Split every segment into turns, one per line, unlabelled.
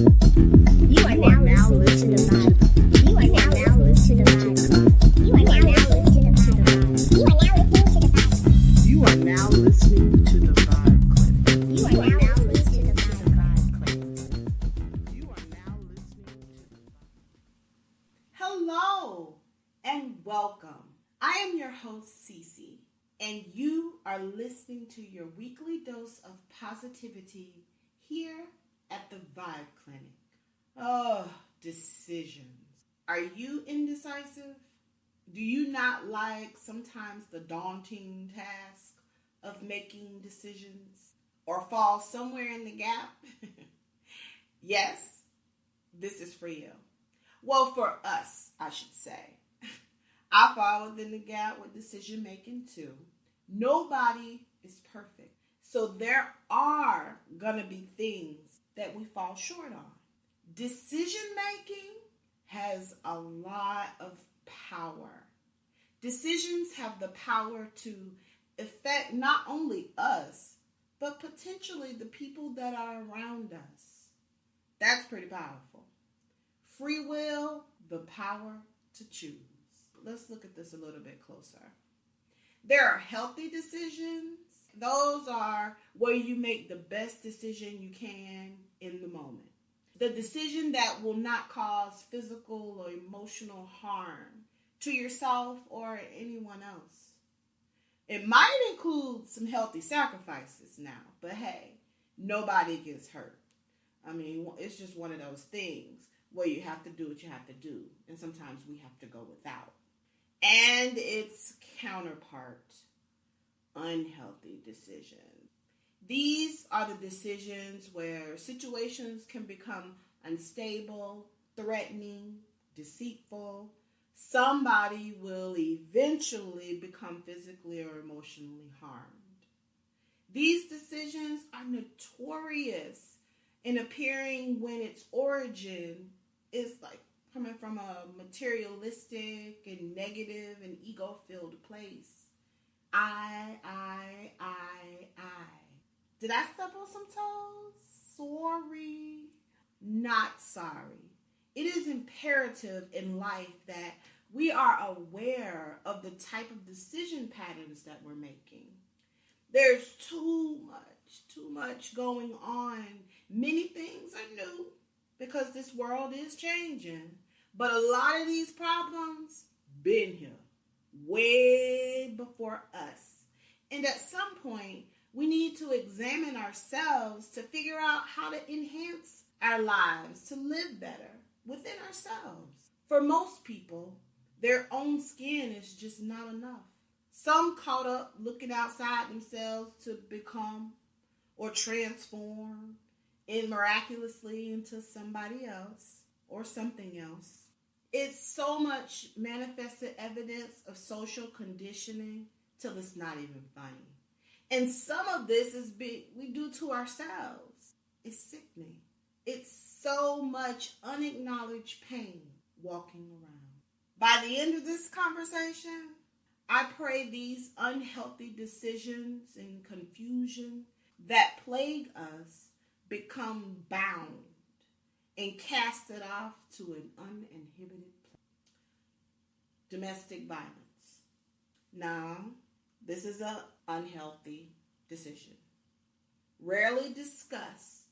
You are now listening to the vibe. You are now listening to the vibe. You are now listening to the vibe. You are now listening to the vibe. You are now listening to the vibe clinic. You are now listening to the vibe.
Hello and welcome. I am your host, CeeCee, and you are listening to your weekly dose of positivity here at the Vibe Clinic. Oh, decisions. Are you indecisive? Do you not like sometimes the daunting task of making decisions or fall somewhere in the gap? Yes, this is for you. Well, for us, I should say. I fall within the gap with decision making too. Nobody is perfect. So there are going to be things that we fall short on. Decision making has a lot of power. Decisions have the power to affect not only us, but potentially the people that are around us. That's pretty powerful. Free will, the power to choose. Let's look at this a little bit closer. There are healthy decisions. Those are where you make the best decision you can in the moment. The decision that will not cause physical or emotional harm to yourself or anyone else. It might include some healthy sacrifices now, but hey, nobody gets hurt. I mean, it's just one of those things where you have to do what you have to do, and sometimes we have to go without. And its counterpart, unhealthy decisions. These are the decisions where situations can become unstable, threatening, deceitful. Somebody will eventually become physically or emotionally harmed. These decisions are notorious in appearing when its origin is like coming from a materialistic and negative and ego-filled place. I. Did I step on some toes? Sorry. Not sorry. It is imperative in life that we are aware of the type of decision patterns that we're making. There's too much going on. Many things are new because this world is changing. But a lot of these problems been here way before us. And at some point, we need to examine ourselves to figure out how to enhance our lives, to live better within ourselves. For most people, their own skin is just not enough. Some caught up looking outside themselves to become or transform miraculously into somebody else or something else. It's so much manifested evidence of social conditioning till it's not even funny. And some of this is we do to ourselves. It's sickening. It's so much unacknowledged pain walking around. By the end of this conversation, I pray these unhealthy decisions and confusion that plague us become bound and casted off to an uninhibited place. Domestic violence. Now, this is an unhealthy decision. Rarely discussed,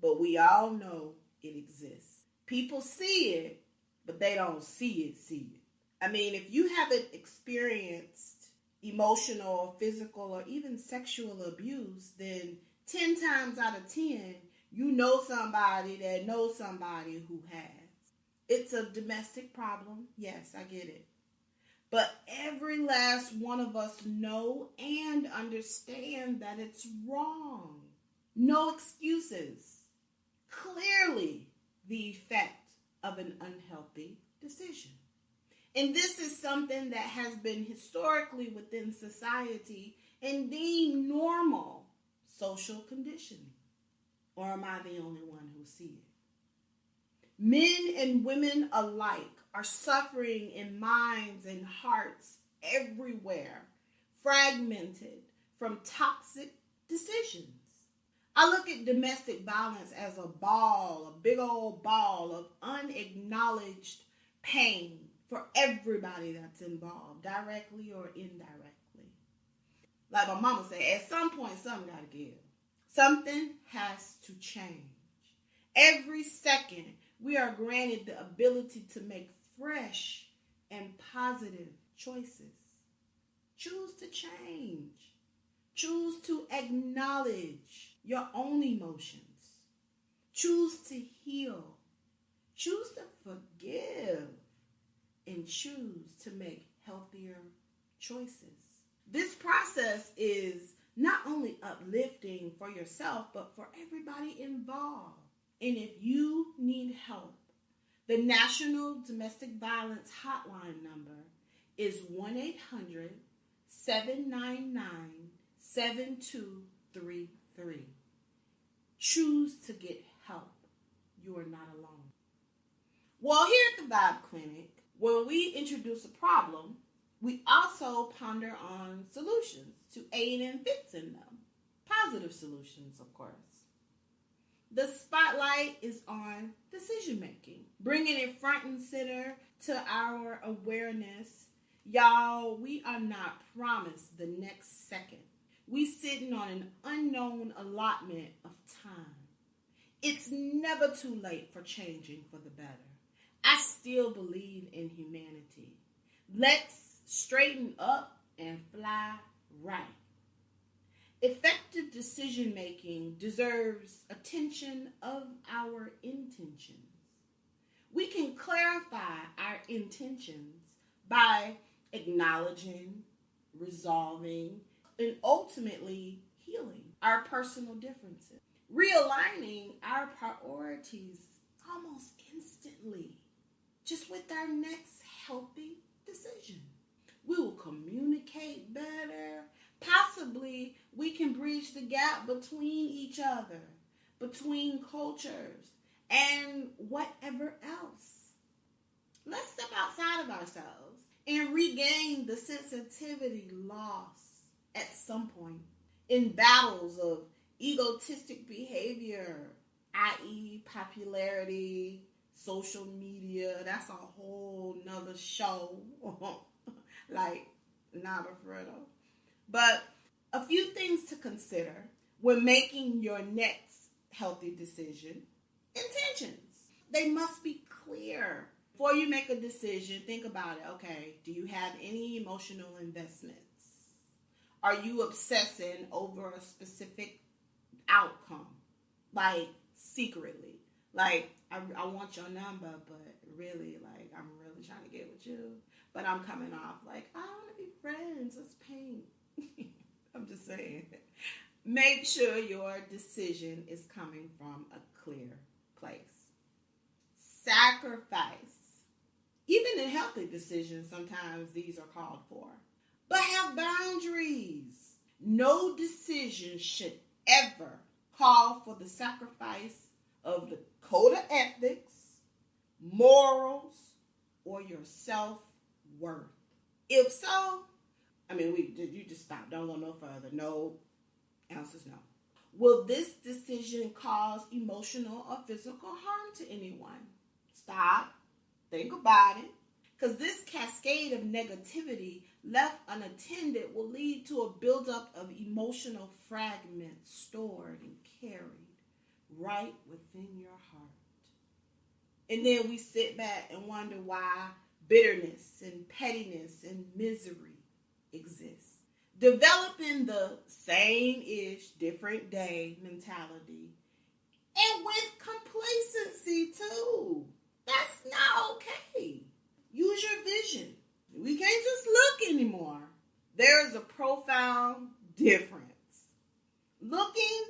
but we all know it exists. People see it, but they don't see it. I mean, if you haven't experienced emotional, physical, or even sexual abuse, then 10 times out of 10, you know somebody that knows somebody who has. It's a domestic problem. Yes, I get it. But every last one of us know and understand that it's wrong. No excuses. Clearly the effect of an unhealthy decision. And this is something that has been historically within society and deemed normal social conditioning. Or am I the only one who sees it? Men and women alike are suffering in minds and hearts everywhere, fragmented from toxic decisions. I look at domestic violence as a big old ball of unacknowledged pain for everybody that's involved, directly or indirectly. Like my mama said, at some point, something got to give. Something has to change. Every second, we are granted the ability to make fresh and positive choices. Choose to change. Choose to acknowledge your own emotions. Choose to heal. Choose to forgive. And choose to make healthier choices. This process is not only uplifting for yourself, but for everybody involved. And if you need help, the National Domestic Violence Hotline number is 1-800-799-7233. Choose to get help. You are not alone. Well, here at the Vibe Clinic, when we introduce a problem, we also ponder on solutions to aid in fixing them. Positive solutions, of course. The spotlight is on decision making, bringing it front and center to our awareness. Y'all, we are not promised the next second. We sitting on an unknown allotment of time. It's never too late for changing for the better. I still believe in humanity. Let's straighten up and fly right. Effective decision-making deserves attention of our intentions. We can clarify our intentions by acknowledging, resolving, and ultimately healing our personal differences. Realigning our priorities almost instantly, just with our next healthy decision. We will communicate better. Possibly we can bridge the gap between each other, between cultures, and whatever else. Let's step outside of ourselves and regain the sensitivity lost at some point in battles of egotistic behavior, i.e. popularity, social media. That's a whole nother show. Like, not a fritter. But a few things to consider when making your next healthy decision. Intentions. They must be clear. Before you make a decision, think about it. Okay, do you have any emotional investments? Are you obsessing over a specific outcome? Like, secretly. Like, I want your number, but really, like, I'm really trying to get with you. But I'm coming off like, I want to be friends. Let's paint. I'm just saying. Make sure your decision is coming from a clear place. Sacrifice. Even in healthy decisions, sometimes these are called for. But have boundaries. No decision should ever call for the sacrifice of the code of ethics, morals, or your self-worth. If so, you just stop. Don't go no further. No, answers no. Will this decision cause emotional or physical harm to anyone? Stop. Think about it. Because this cascade of negativity left unattended will lead to a buildup of emotional fragments stored and carried right within your heart. And then we sit back and wonder why bitterness and pettiness and misery exists. Developing the same-ish, different day mentality. And with complacency too. That's not okay. Use your vision. We can't just look anymore. There is a profound difference. Looking,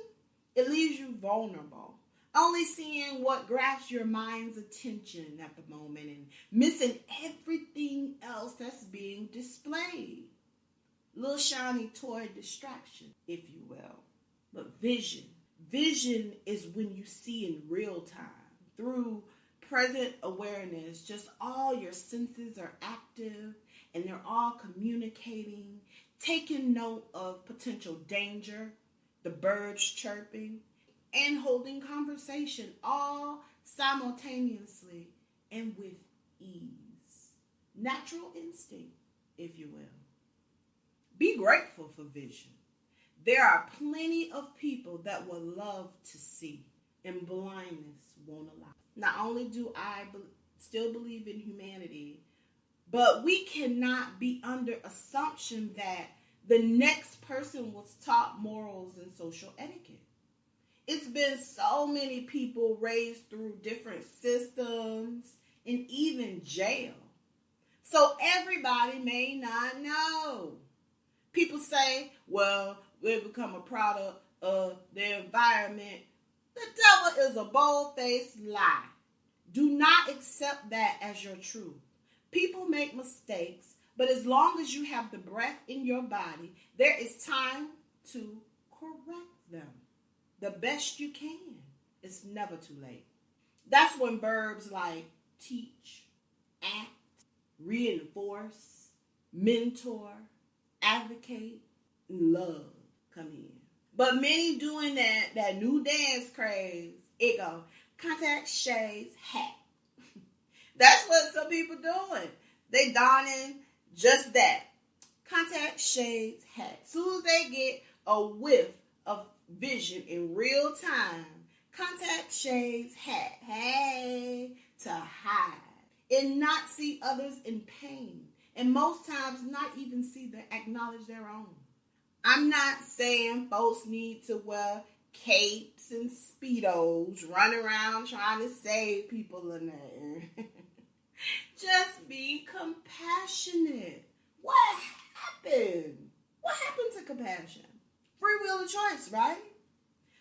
it leaves you vulnerable. Only seeing what grabs your mind's attention at the moment and missing everything else that's being displayed. Little shiny toy distraction, if you will. But vision. Vision is when you see in real time through present awareness. Just all your senses are active and they're all communicating, taking note of potential danger, the birds chirping, and holding conversation all simultaneously and with ease. Natural instinct, if you will. Be grateful for vision. There are plenty of people that will love to see, and blindness won't allow. Not only do I still believe in humanity, but we cannot be under assumption that the next person was taught morals and social etiquette. It's been so many people raised through different systems and even jail. So everybody may not know. People say, well, we become a product of the environment. The devil is a bold-faced lie. Do not accept that as your truth. People make mistakes, but as long as you have the breath in your body, there is time to correct them the best you can. It's never too late. That's when verbs like teach, act, reinforce, mentor, advocate, and love come in. But many doing that new dance craze, it go contact, shades, hat. That's what some people doing. They donning just that. Contact, shades, hat. Soon as they get a whiff of vision in real time, contact, shades, hat. Hey, to hide. And not see others in pain. And most times not even acknowledge their own. I'm not saying folks need to wear capes and Speedos, run around trying to save people or nothing. Just be compassionate. What happened? What happened to compassion? Free will of choice, right?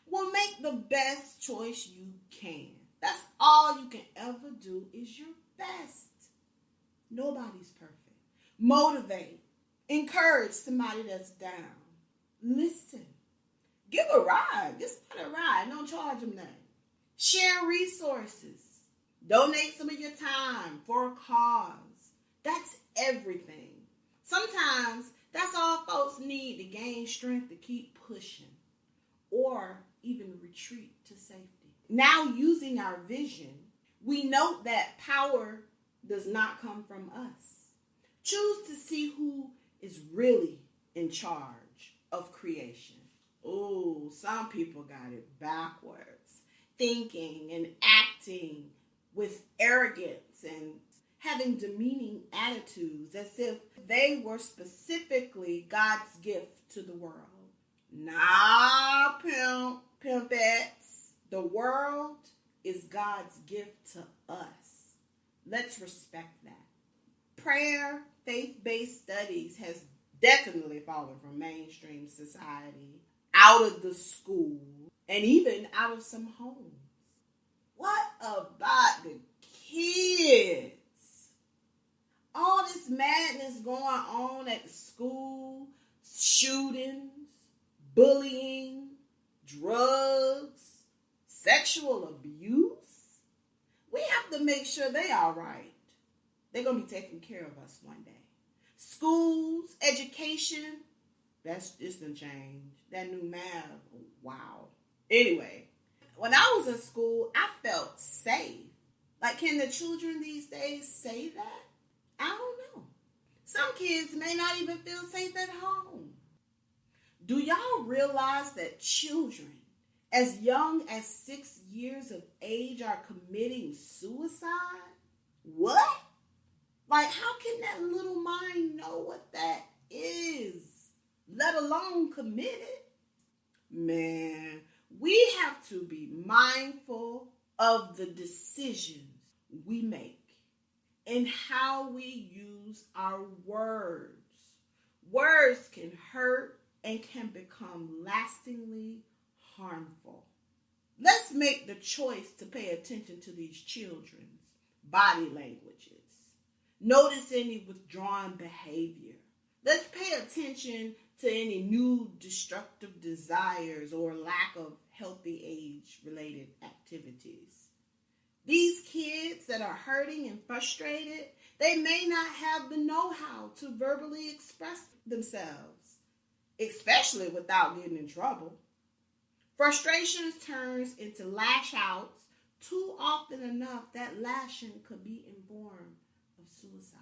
Well, make the best choice you can. That's all you can ever do is your best. Nobody's perfect. Motivate. Encourage somebody that's down. Listen. Give a ride. Get somebody a ride. Don't charge them nothing. Share resources. Donate some of your time for a cause. That's everything. Sometimes that's all folks need to gain strength to keep pushing or even retreat to safety. Now, using our vision, we note that power does not come from us. Choose to see who is really in charge of creation. Oh, some people got it backwards. Thinking and acting with arrogance and having demeaning attitudes as if they were specifically God's gift to the world. Nah, pimpettes. The world is God's gift to us. Let's respect that. Prayer, faith-based studies has definitely fallen from mainstream society, out of the school, and even out of some homes. What about the kids? All this madness going on at the school, shootings, bullying, drugs, sexual abuse. We have to make sure they all right. They're going to be taking care of us one day. Schools, education, it's done changed. That new math, wow. Anyway, when I was in school, I felt safe. Like, can the children these days say that? I don't know. Some kids may not even feel safe at home. Do y'all realize that children as young as 6 years of age are committing suicide? What? Like, how can that little mind know what that is, let alone commit it? Man, we have to be mindful of the decisions we make and how we use our words. Words can hurt and can become lastingly harmful. Let's make the choice to pay attention to these children's body languages. Notice any withdrawn behavior. Let's pay attention to any new destructive desires or lack of healthy age-related activities. These kids that are hurting and frustrated, they may not have the know-how to verbally express themselves, especially without getting in trouble. Frustrations turns into lash outs. Too often enough, that lashing could be in form of suicide.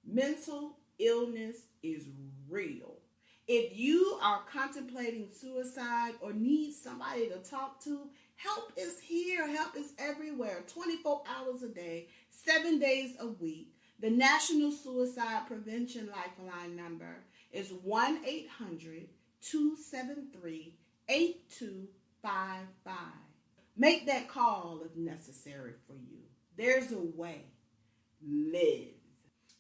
Mental illness is real. If you are contemplating suicide or need somebody to talk to, help is here. Help is everywhere. 24 hours a day, 7 days a week. The National Suicide Prevention Lifeline number is 1-800-273-8255. Make that call if necessary for you. There's a way. Live.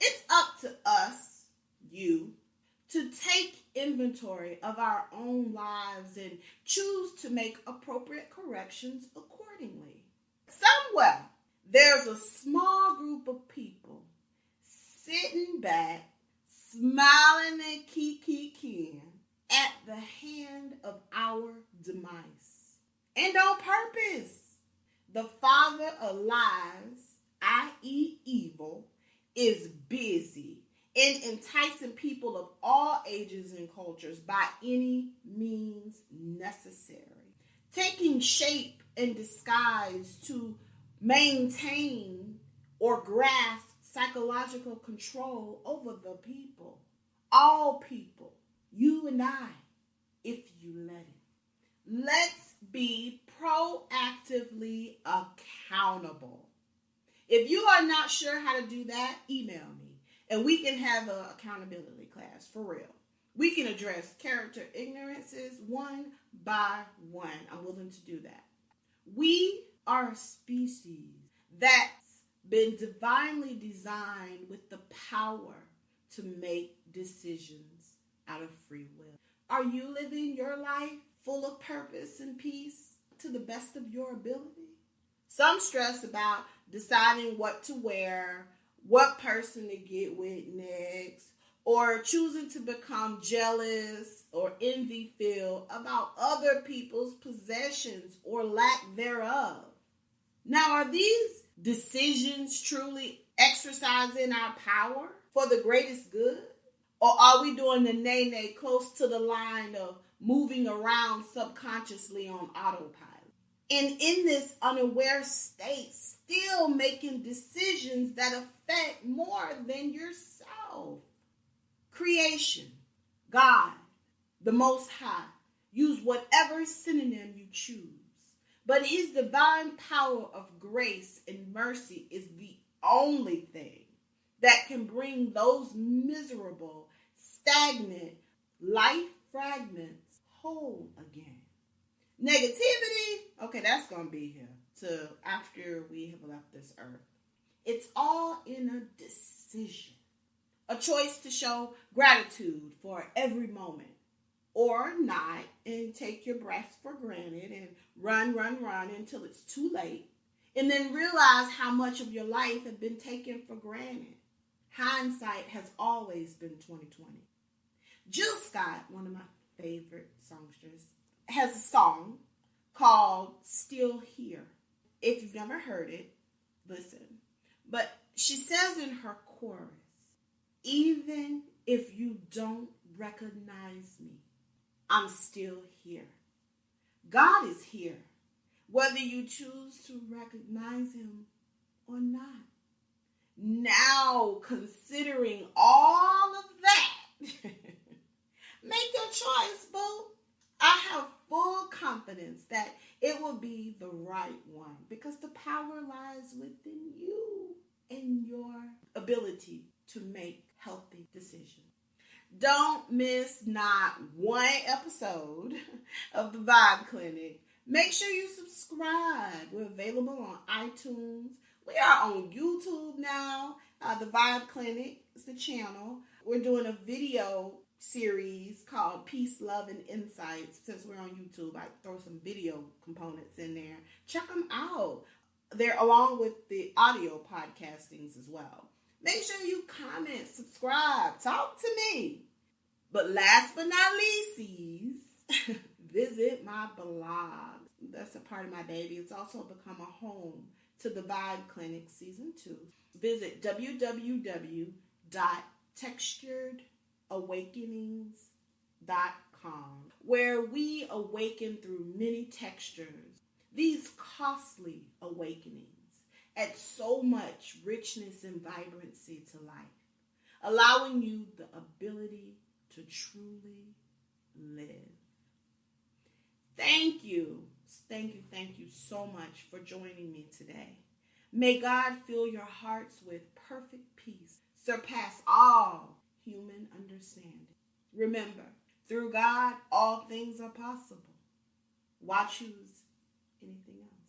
It's up to us, you, to take inventory of our own lives and choose to make appropriate corrections accordingly. Somewhere, there's a small group of people sitting back, smiling and kiki at the hand of our demise. And on purpose, the father of lies, i.e. evil, is busy in enticing people of all ages and cultures by any means necessary, taking shape and disguise to maintain or grasp psychological control over the people, all people, you and I, if you let it. Let's be proactively accountable. If you are not sure how to do that, email me and we can have an accountability class for real. We can address character ignorances one by one. I'm willing to do that. We are a species that's been divinely designed with the power to make decisions out of free will. Are you living your life full of purpose and peace to the best of your ability? Some stress about deciding what to wear, what person to get with next, or choosing to become jealous or envy-filled about other people's possessions or lack thereof. Now, are these decisions truly exercising our power for the greatest good? Or are we doing the nay-nay close to the line of moving around subconsciously on autopilot? And in this unaware state, still making decisions that affect more than yourself. Creation, God, the Most High, use whatever synonym you choose. But his divine power of grace and mercy is the only thing that can bring those miserable, stagnant life fragments whole again. Negativity, okay, that's going to be here till after we have left this earth. It's all in a decision. A choice to show gratitude for every moment or not and take your breath for granted and run until it's too late and then realize how much of your life had been taken for granted. Hindsight has always been 2020. Jill Scott, one of my favorite songsters, has a song called Still Here. If you've never heard it, listen. But she says in her chorus, even if you don't recognize me, I'm still here. God is here, whether you choose to recognize him or not. Now, considering all of that, make your choice, boo. I have full confidence that it will be the right one because the power lies within you and your ability to make healthy decisions. Don't miss not one episode of the Vibe Clinic. Make sure you subscribe. We're available on iTunes. We are on YouTube now. The Vibe Clinic is the channel. We're doing a video series called Peace, Love, and Insights. Since we're on YouTube, I throw some video components in there. Check them out. They're along with the audio podcastings as well. Make sure you comment, subscribe, talk to me. But last but not least, visit my blog. That's a part of my baby. It's also become a home to the Vibe Clinic Season 2. Visit www.texturedawakenings.com. calm, where we awaken through many textures, these costly awakenings add so much richness and vibrancy to life, allowing you the ability to truly live. Thank you so much for joining me today. May God fill your hearts with perfect peace, surpass all human understanding. Remember, through God, all things are possible. Why choose anything else?